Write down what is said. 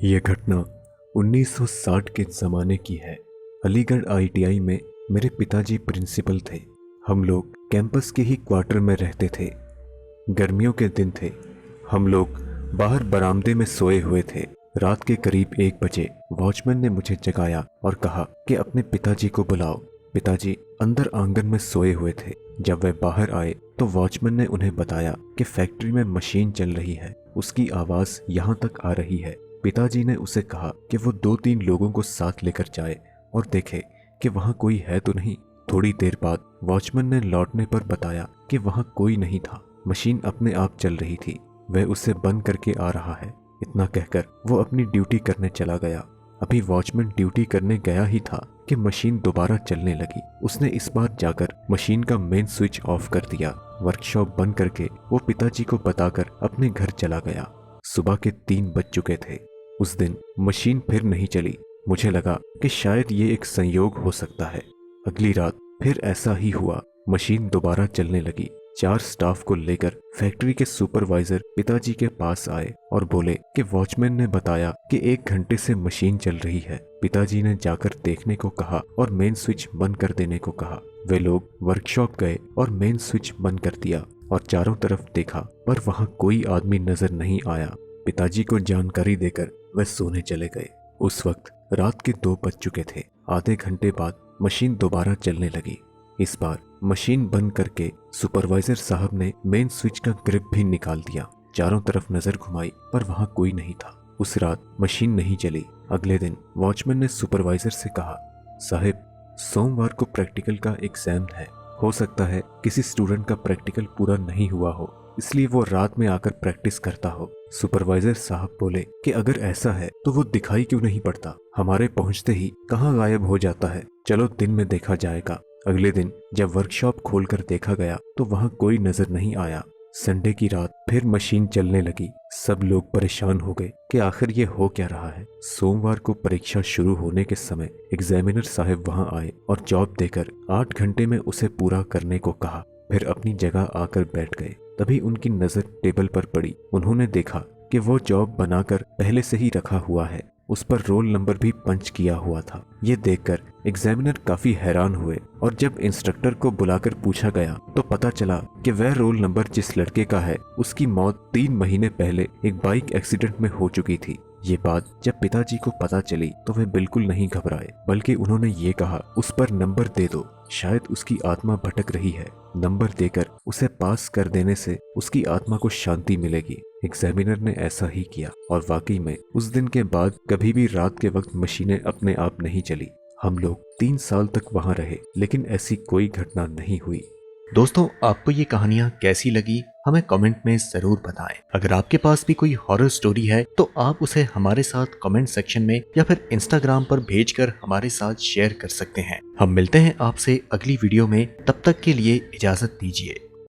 यह घटना 1960 के ज़माने की है। अलीगढ़ आईटीआई में मेरे पिताजी प्रिंसिपल थे। हम लोग कैंपस के ही क्वार्टर में रहते थे। गर्मियों के दिन थे। हम लोग बाहर बरामदे में सोए हुए थे। रात के करीब 1 बजे वॉचमैन ने मुझे जगाया और कहा कि अपने पिताजी को बुलाओ। पिताजी अंदर आंगन में सोए हुए थे। जब वे बाहर आए तो वॉचमैन ने उन्हें बताया कि फैक्ट्री में मशीन चल रही है, उसकी आवाज़ यहाँ तक आ रही है। पिताजी ने उसे कहा कि वो 2-3 लोगों को साथ लेकर जाए और देखे कि वहाँ कोई है तो नहीं। थोड़ी देर बाद वॉचमैन ने लौटने पर बताया कि वहाँ कोई नहीं था, मशीन अपने आप चल रही थी, वह उसे बंद करके आ रहा है। इतना कहकर वो अपनी ड्यूटी करने चला गया। अभी वॉचमैन ड्यूटी करने गया ही था कि मशीन दोबारा चलने लगी। उसने इस बार जाकर मशीन का मेन स्विच ऑफ कर दिया। वर्कशॉप बंद करके वो पिताजी को बताकर अपने घर चला गया। सुबह के 3 बज चुके थे। उस दिन मशीन फिर नहीं चली। मुझे लगा कि शायद ये एक संयोग हो सकता है। अगली रात फिर ऐसा ही हुआ, मशीन दोबारा चलने लगी। 4 स्टाफ को लेकर फैक्ट्री के सुपरवाइजर पिताजी के पास आए और बोले कि वॉचमैन ने बताया कि 1 घंटे से मशीन चल रही है। पिताजी ने जाकर देखने को कहा और मेन स्विच बंद कर देने को कहा। वे लोग वर्कशॉप गए और मेन स्विच बंद कर दिया और चारों तरफ देखा, पर वहां कोई आदमी नजर नहीं आया। पिताजी को जानकारी देकर वे सोने चले गए। उस वक्त रात के 2 बज चुके थे। आधे घंटे बाद मशीन दोबारा चलने लगी। इस बार मशीन बंद करके सुपरवाइजर साहब ने मेन स्विच का ग्रिप भी निकाल दिया। चारों तरफ नजर घुमाई, पर वहां कोई नहीं था। उस रात मशीन नहीं चली। अगले दिन वॉचमैन ने सुपरवाइजर से कहा, साहब, सोमवार को प्रैक्टिकल का एग्जाम है। हो सकता है किसी स्टूडेंट का प्रैक्टिकल पूरा नहीं हुआ हो, इसलिए वो रात में आकर प्रैक्टिस करता हो। सुपरवाइजर साहब बोले कि अगर ऐसा है तो वो दिखाई क्यों नहीं पड़ता, हमारे पहुंचते ही कहाँ गायब हो जाता है। चलो दिन में देखा जाएगा। अगले दिन जब वर्कशॉप खोलकर देखा गया तो वहां कोई नजर नहीं आया। संडे की रात फिर मशीन चलने लगी। सब लोग परेशान हो गए कि आखिर ये हो क्या रहा है। सोमवार को परीक्षा शुरू होने के समय एग्जामिनर साहब वहां आए और जॉब देकर 8 घंटे में उसे पूरा करने को कहा। फिर अपनी जगह आकर बैठ गए। तभी उनकी नजर टेबल पर पड़ी। उन्होंने देखा कि वो जॉब बनाकर पहले से ही रखा हुआ है, उस पर रोल नंबर भी पंच किया हुआ था। ये देखकर एग्जामिनर काफी हैरान हुए और जब इंस्ट्रक्टर को बुलाकर पूछा गया तो पता चला कि वह रोल नंबर जिस लड़के का है उसकी मौत 3 महीने पहले एक बाइक एक्सीडेंट में हो चुकी थी। ये बात जब पिताजी को पता चली तो वे बिल्कुल नहीं घबराए, बल्कि उन्होंने ये कहा, उस पर नंबर दे दो, शायद उसकी आत्मा भटक रही है। नंबर देकर उसे पास कर देने से उसकी आत्मा को शांति मिलेगी। एग्जामिनर ने ऐसा ही किया और वाकई में उस दिन के बाद कभी भी रात के वक्त मशीनें अपने आप नहीं चली। हम लोग 3 साल तक वहां रहे, लेकिन ऐसी कोई घटना नहीं हुई। दोस्तों, आपको ये कहानियाँ कैसी लगी हमें कमेंट में जरूर बताएं। अगर आपके पास भी कोई हॉरर स्टोरी है तो आप उसे हमारे साथ कमेंट सेक्शन में या फिर इंस्टाग्राम पर भेजकर हमारे साथ शेयर कर सकते हैं। हम मिलते हैं आपसे अगली वीडियो में, तब तक के लिए इजाजत दीजिए।